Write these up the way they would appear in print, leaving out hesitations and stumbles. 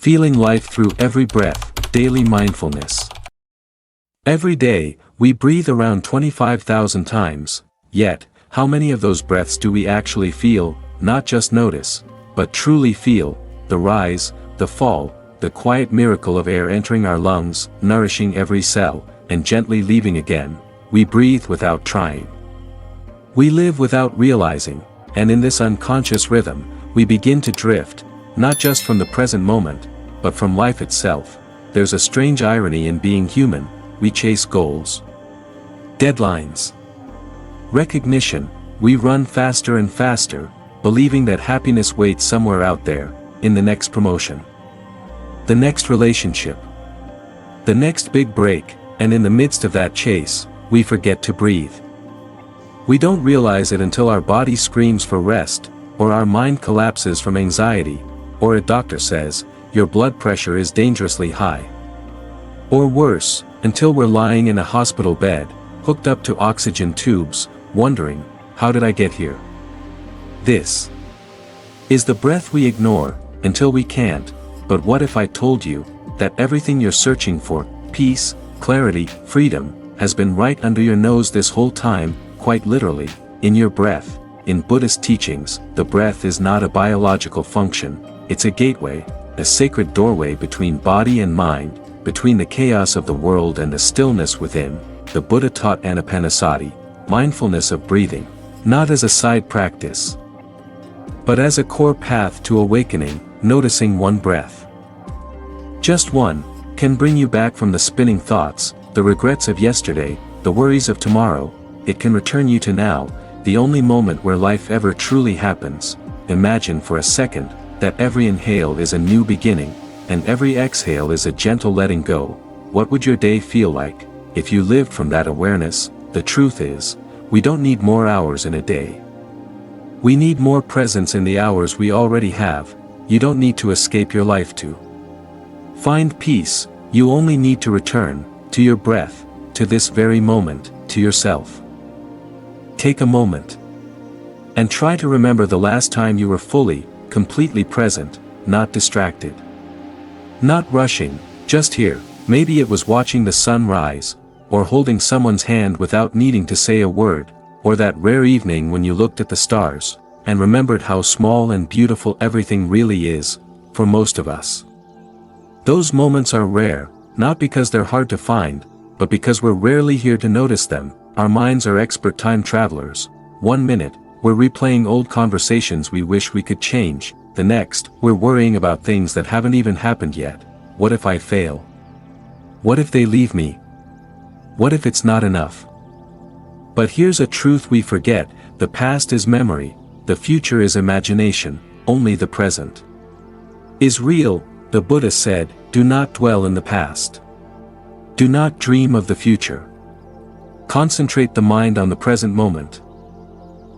feeling life through every breath, daily mindfulness. Every day, we breathe around 25,000 times, yet, how many of those breaths do we actually feel, not just notice, but truly feel, the rise, the fall, the quiet miracle of air entering our lungs, nourishing every cell, and gently leaving again? We breathe without trying. We live without realizing, and in this unconscious rhythm, we begin to drift, not just from the present moment, but from life itself. There's a strange irony in being human. We chase goals, deadlines, recognition. We run faster and faster, believing that happiness waits somewhere out there, in the next promotion, the next relationship, the next big break, and in the midst of that chase, we forget to breathe. We don't realize it until our body screams for rest, or our mind collapses from anxiety, or a doctor says, your blood pressure is dangerously high. Or worse, until we're lying in a hospital bed, hooked up to oxygen tubes, wondering, how did I get here? This is the breath we ignore, until we can't. But what if I told you, that everything you're searching for, peace, clarity, freedom, has been right under your nose this whole time, quite literally, in your breath? In Buddhist teachings, the breath is not a biological function, it's a gateway, a sacred doorway between body and mind, between the chaos of the world and the stillness within. The Buddha taught anapanasati, mindfulness of breathing, not as a side practice, but as a core path to awakening. Noticing one breath, just one, can bring you back from the spinning thoughts, the regrets of yesterday, the worries of tomorrow. It can return you to now, the only moment where life ever truly happens. Imagine for a second, that every inhale is a new beginning, and every exhale is a gentle letting go. What would your day feel like, if you lived from that awareness? The truth is, we don't need more hours in a day. We need more presence in the hours we already have. You don't need to escape your life to find peace. You only need to return, to your breath, to this very moment, to yourself. Take a moment, and try to remember the last time you were fully, completely present, not distracted, not rushing, just here. Maybe it was watching the sun rise, or holding someone's hand without needing to say a word, or that rare evening when you looked at the stars, and remembered how small and beautiful everything really is, for most of us. Those moments are rare, not because they're hard to find, but because we're rarely here to notice them. Our minds are expert time travelers. 1 minute, we're replaying old conversations we wish we could change. The next, we're worrying about things that haven't even happened yet. What if I fail? What if they leave me? What if it's not enough? But here's a truth we forget: the past is memory. The future is imagination. Only the present is real. The Buddha said, do not dwell in the past. Do not dream of the future. Concentrate the mind on the present moment.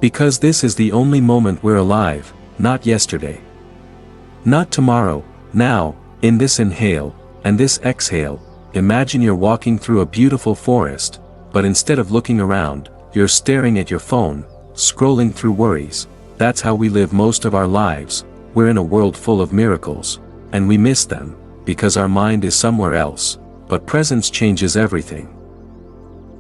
Because this is the only moment we're alive, not yesterday, not tomorrow, now. In this inhale, and this exhale, imagine you're walking through a beautiful forest, but instead of looking around, you're staring at your phone, scrolling through worries. That's how we live most of our lives. We're in a world full of miracles, and we miss them, because our mind is somewhere else. But presence changes everything.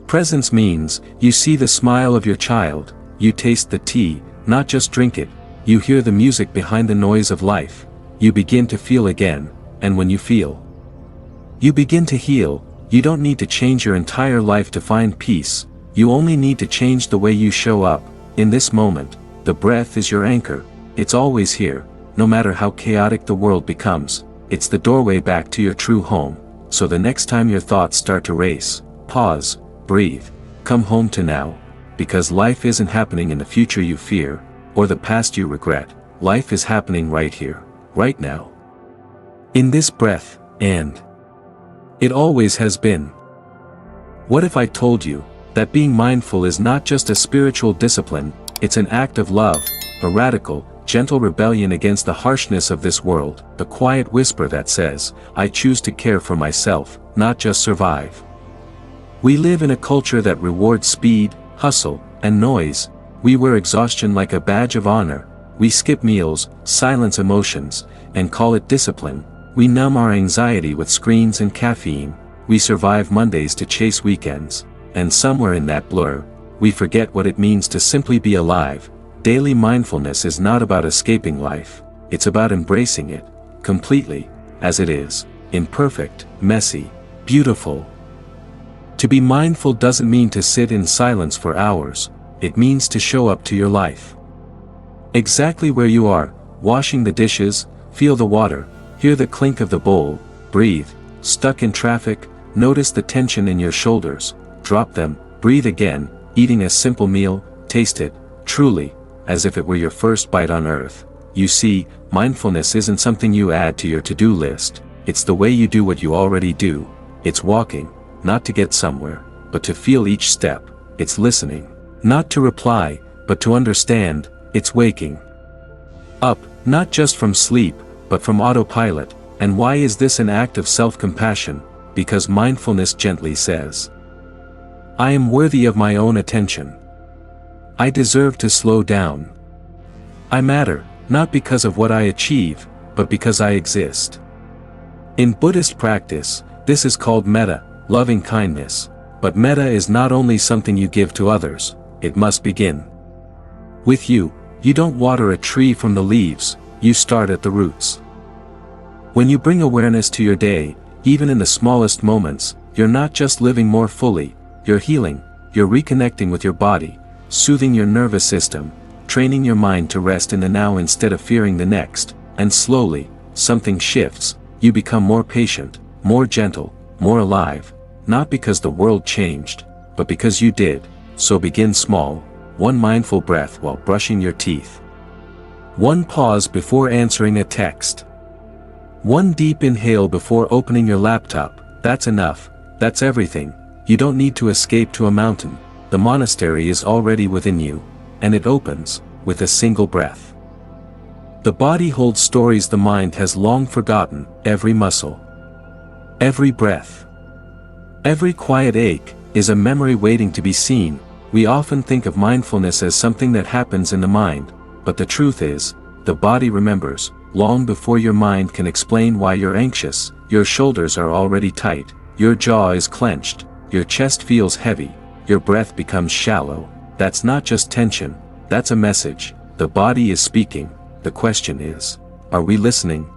Presence means, you see the smile of your child, you taste the tea, not just drink it, you hear the music behind the noise of life, you begin to feel again, and when you feel, you begin to heal. You don't need to change your entire life to find peace, you only need to change the way you show up, in this moment. The breath is your anchor, it's always here, no matter how chaotic the world becomes. It's the doorway back to your true home. So the next time your thoughts start to race, pause, breathe, come home to now. Because life isn't happening in the future you fear, or the past you regret. Life is happening right here, right now, in this breath, and it always has been. What if I told you that being mindful is not just a spiritual discipline, it's an act of love, a radical, gentle rebellion against the harshness of this world, the quiet whisper that says, I choose to care for myself, not just survive. We live in a culture that rewards speed, hustle, and noise. We wear exhaustion like a badge of honor. We skip meals, silence emotions, and call it discipline. We numb our anxiety with screens and caffeine, we survive Mondays to chase weekends, and somewhere in that blur, we forget what it means to simply be alive. Daily mindfulness is not about escaping life, it's about embracing it, completely, as it is, imperfect, messy, beautiful. To be mindful doesn't mean to sit in silence for hours, it means to show up to your life. Exactly where you are, washing the dishes, feel the water, hear the clink of the bowl, breathe, stuck in traffic, notice the tension in your shoulders, drop them, breathe again, eating a simple meal, taste it, truly, as if it were your first bite on earth. You see, mindfulness isn't something you add to your to-do list, it's the way you do what you already do. It's walking, not to get somewhere, but to feel each step. It's listening, not to reply, but to understand. It's waking up, not just from sleep, but from autopilot. And why is this an act of self-compassion? Because mindfulness gently says, I am worthy of my own attention. I deserve to slow down. I matter, not because of what I achieve, but because I exist. In Buddhist practice, this is called metta, loving kindness. But metta is not only something you give to others, it must begin with you. You don't water a tree from the leaves, you start at the roots. When you bring awareness to your day, even in the smallest moments, you're not just living more fully, you're healing, you're reconnecting with your body, soothing your nervous system, training your mind to rest in the now instead of fearing the next, and slowly, something shifts, you become more patient, more gentle, more alive, not because the world changed, but because you did. So begin small, one mindful breath while brushing your teeth. One pause before answering a text. One deep inhale before opening your laptop. That's enough, that's everything. You don't need to escape to a mountain, the monastery is already within you, and it opens, with a single breath. The body holds stories the mind has long forgotten, every muscle, every breath, every quiet ache, is a memory waiting to be seen. We often think of mindfulness as something that happens in the mind, but the truth is, the body remembers, long before your mind can explain why you're anxious. Your shoulders are already tight, your jaw is clenched, your chest feels heavy, your breath becomes shallow. That's not just tension, that's a message. The body is speaking. The question is, are we listening?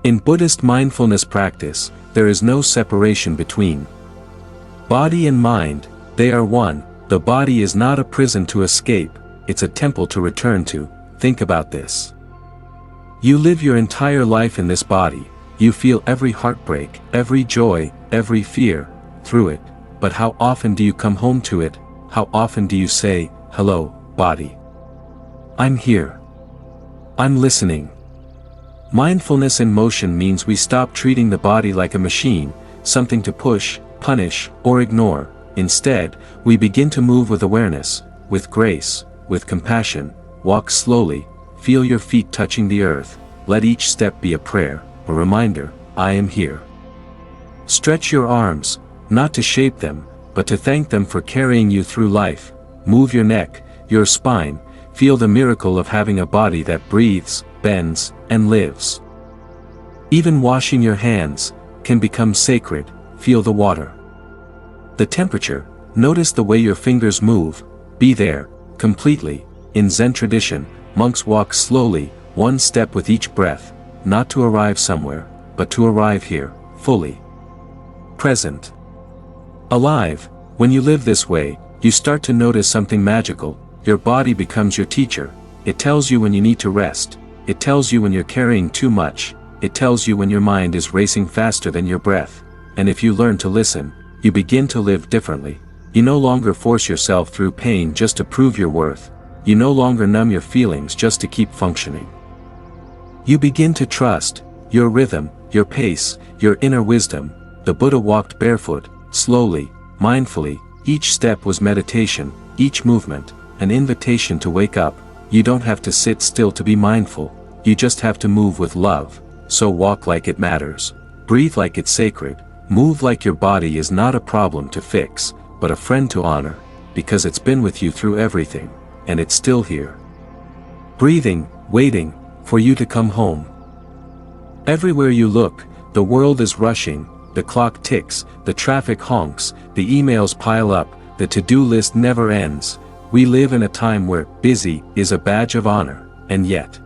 In Buddhist mindfulness practice, there is no separation between body and mind, they are one. The body is not a prison to escape, it's a temple to return to. Think about this. You live your entire life in this body, you feel every heartbreak, every joy, every fear, through it, but how often do you come home to it? How often do you say, hello, body? I'm here. I'm listening. Mindfulness in motion means we stop treating the body like a machine, something to push, punish, or ignore. Instead, we begin to move with awareness, with grace, with compassion. Walk slowly, feel your feet touching the earth, let each step be a prayer, a reminder, I am here. Stretch your arms, not to shape them, but to thank them for carrying you through life. Move your neck, your spine, feel the miracle of having a body that breathes, bends, and lives. Even washing your hands can become sacred. Feel the water, the temperature, notice the way your fingers move, be there, completely. In Zen tradition, monks walk slowly, one step with each breath, not to arrive somewhere, but to arrive here, fully present, alive. When you live this way, you start to notice something magical. Your body becomes your teacher. It tells you when you need to rest, it tells you when you're carrying too much, it tells you when your mind is racing faster than your breath. And if you learn to listen, you begin to live differently. You no longer force yourself through pain just to prove your worth. You no longer numb your feelings just to keep functioning. You begin to trust your rhythm, your pace, your inner wisdom. The Buddha walked barefoot, slowly, mindfully. Each step was meditation, each movement, an invitation to wake up. You don't have to sit still to be mindful, you just have to move with love. So walk like it matters, breathe like it's sacred, move like your body is not a problem to fix, but a friend to honor, because it's been with you through everything, and it's still here. Breathing, waiting, for you to come home. Everywhere you look, the world is rushing, the clock ticks, the traffic honks, the emails pile up, the to-do list never ends. We live in a time where busy is a badge of honor, and yet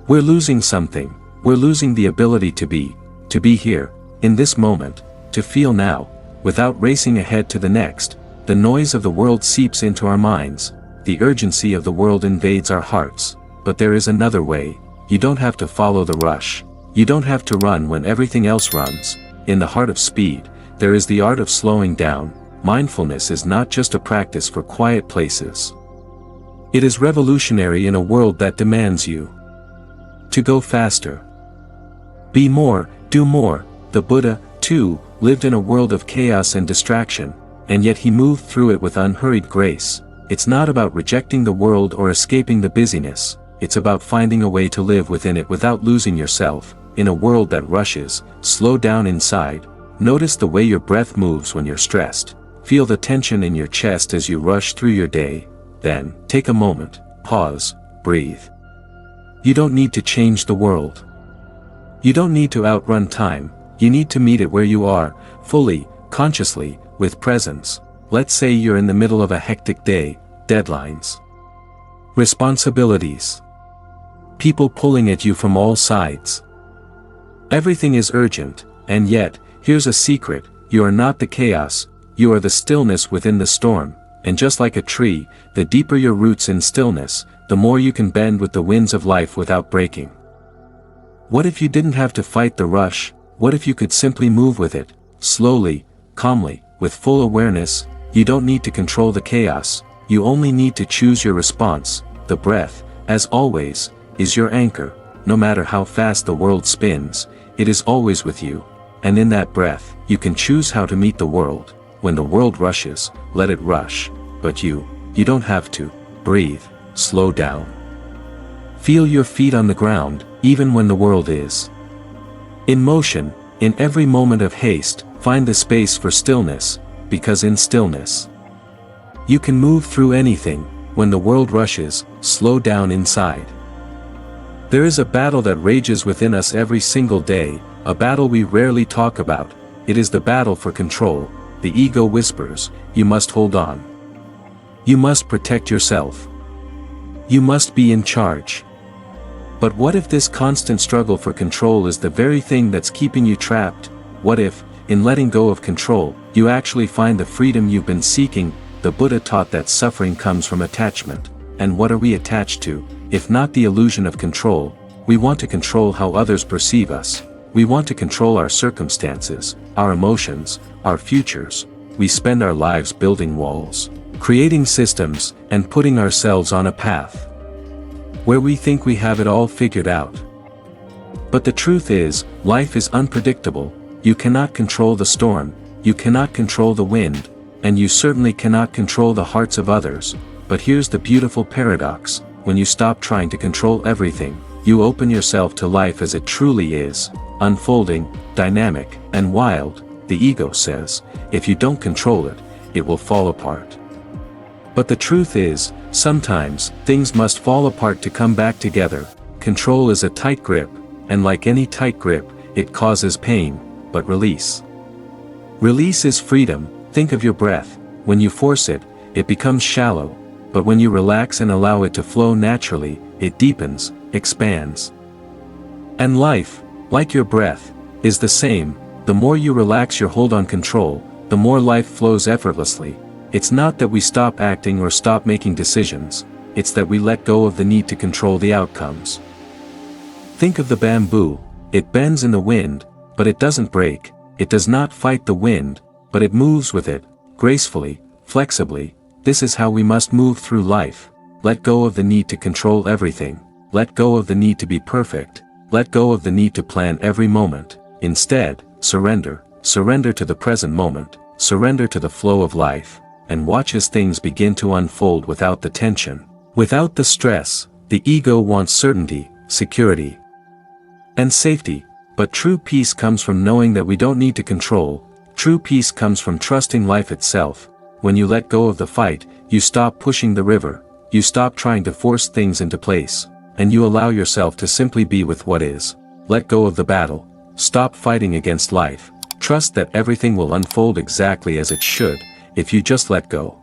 we're losing something. We're losing the ability to be here, in this moment, to feel now, without racing ahead to the next. The noise of the world seeps into our minds, the urgency of the world invades our hearts. But there is another way. You don't have to follow the rush. You don't have to run when everything else runs. In the heart of speed, there is the art of slowing down. Mindfulness is not just a practice for quiet places. It is revolutionary in a world that demands you to go faster. Be more, do more. The Buddha, too, lived in a world of chaos and distraction, and yet he moved through it with unhurried grace. It's not about rejecting the world or escaping the busyness. It's about finding a way to live within it without losing yourself. In a world that rushes, slow down inside. Notice the way your breath moves when you're stressed. Feel the tension in your chest as you rush through your day. Then, take a moment, pause, breathe. You don't need to change the world. You don't need to outrun time. You need to meet it where you are, fully, consciously, with presence. Let's say you're in the middle of a hectic day, deadlines, responsibilities, people pulling at you from all sides. Everything is urgent, and yet, here's a secret: you are not the chaos, you are the stillness within the storm. And just like a tree, the deeper your roots in stillness, the more you can bend with the winds of life without breaking. What if you didn't have to fight the rush? What if you could simply move with it, slowly, calmly, with full awareness? You don't need to control the chaos, you only need to choose your response. The breath, as always, is your anchor. No matter how fast the world spins, it is always with you. And in that breath, you can choose how to meet the world. When the world rushes, let it rush. But you don't have to. Breathe, slow down. Feel your feet on the ground, even when the world is in motion. In every moment of haste, find the space for stillness, because in stillness, you can move through anything. When the world rushes, slow down inside. There is a battle that rages within us every single day, a battle we rarely talk about. It is the battle for control. The ego whispers, you must hold on. You must protect yourself. You must be in charge. But what if this constant struggle for control is the very thing that's keeping you trapped? What if, in letting go of control, you actually find the freedom you've been seeking? The Buddha taught that suffering comes from attachment. And what are we attached to, if not the illusion of control? We want to control how others perceive us. We want to control our circumstances, our emotions, our futures. We spend our lives building walls, creating systems, and putting ourselves on a path where we think we have it all figured out. But the truth is, life is unpredictable. You cannot control the storm, you cannot control the wind, and you certainly cannot control the hearts of others. But here's the beautiful paradox: when you stop trying to control everything, you open yourself to life as it truly is, unfolding, dynamic, and wild. The ego says, if you don't control it, it will fall apart. But the truth is, sometimes, things must fall apart to come back together. Control is a tight grip, and like any tight grip, it causes pain. But release. Release is freedom. Think of your breath. When you force it, it becomes shallow. But when you relax and allow it to flow naturally, it deepens, expands. And life, like your breath, is the same. The more you relax your hold on control, the more life flows effortlessly. It's not that we stop acting or stop making decisions, it's that we let go of the need to control the outcomes. Think of the bamboo. It bends in the wind, but it doesn't break. It does not fight the wind, but it moves with it, gracefully, flexibly. This is how we must move through life. Let go of the need to control everything. Let go of the need to be perfect. Let go of the need to plan every moment. Instead, surrender. Surrender to the present moment. Surrender to the flow of life. And watch as things begin to unfold without the tension, without the stress. The ego wants certainty, security, and safety. But true peace comes from knowing that we don't need to control. True peace comes from trusting life itself. When you let go of the fight, you stop pushing the river. You stop trying to force things into place. And you allow yourself to simply be with what is. let go of the battle, stop fighting against life, trust that everything will unfold exactly as it should, if you just let go.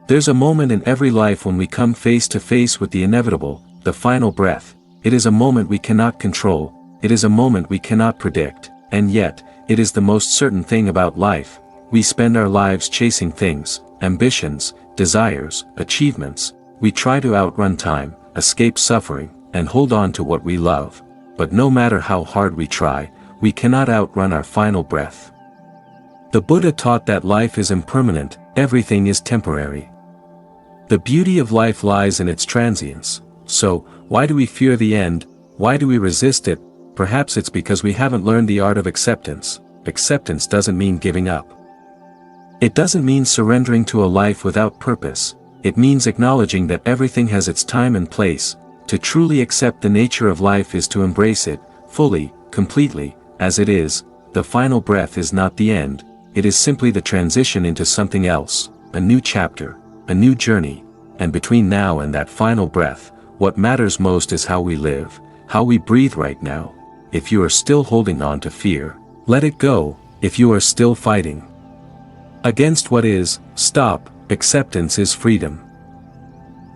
There's a moment in every life when we come face to face with the inevitable, the final breath. It is a moment we cannot control, it is a moment we cannot predict, and yet, it is the most certain thing about life. We spend our lives chasing things, ambitions, desires, achievements. We try to outrun time, escape suffering, and hold on to what we love. But no matter how hard we try, we cannot outrun our final breath. The Buddha taught that life is impermanent, everything is temporary. The beauty of life lies in its transience. So, why do we fear the end? Why do we resist it? Perhaps it's because we haven't learned the art of acceptance. Acceptance doesn't mean giving up. It doesn't mean surrendering to a life without purpose. It means acknowledging that everything has its time and place. To truly accept the nature of life is to embrace it, fully, completely, as it is. The final breath is not the end, it is simply the transition into something else, a new chapter, a new journey, and between now and that final breath, what matters most is how we live, how we breathe right now. If you are still holding on to fear, let it go. If you are still fighting against what is, stop. Acceptance is freedom.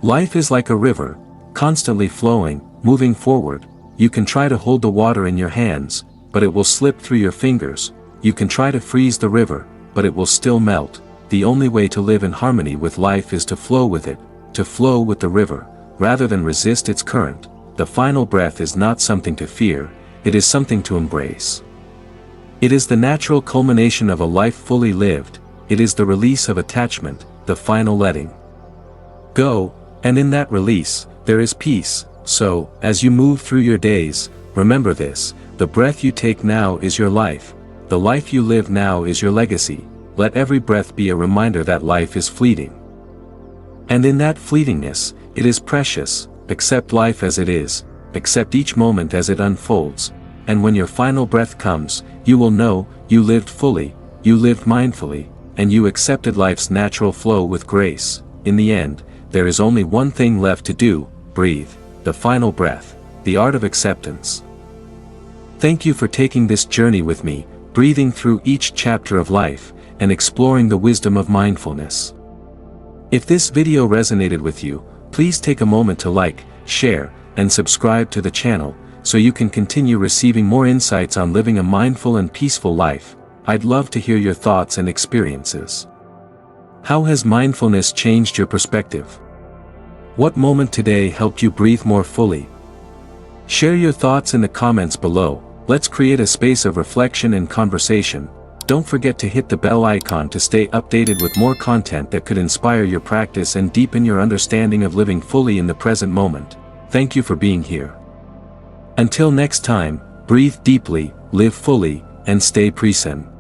Life is like a river, constantly flowing, moving forward. You can try to hold the water in your hands, but it will slip through your fingers. You can try to freeze the river, but it will still melt. The only way to live in harmony with life is to flow with it, to flow with the river, rather than resist its current. The final breath is not something to fear, it is something to embrace. It is the natural culmination of a life fully lived, it is the release of attachment, the final letting go, and in that release, there is peace. So, as you move through your days, remember this, the breath you take now is your life, the life you live now is your legacy. Let every breath be a reminder that life is fleeting. And in that fleetingness, it is precious. Accept life as it is, accept each moment as it unfolds, and when your final breath comes, you will know, you lived fully, you lived mindfully, and you accepted life's natural flow with grace. In the end, there is only one thing left to do, breathe, the final breath, the art of acceptance. Thank you for taking this journey with me, breathing through each chapter of life, and exploring the wisdom of mindfulness. If this video resonated with you, please take a moment to like, share, and subscribe to the channel, so you can continue receiving more insights on living a mindful and peaceful life. I'd love to hear your thoughts and experiences. How has mindfulness changed your perspective? What moment today helped you breathe more fully? Share your thoughts in the comments below. Let's create a space of reflection and conversation. Don't forget to hit the bell icon to stay updated with more content that could inspire your practice and deepen your understanding of living fully in the present moment. Thank you for being here. Until next time, breathe deeply, live fully, and stay present.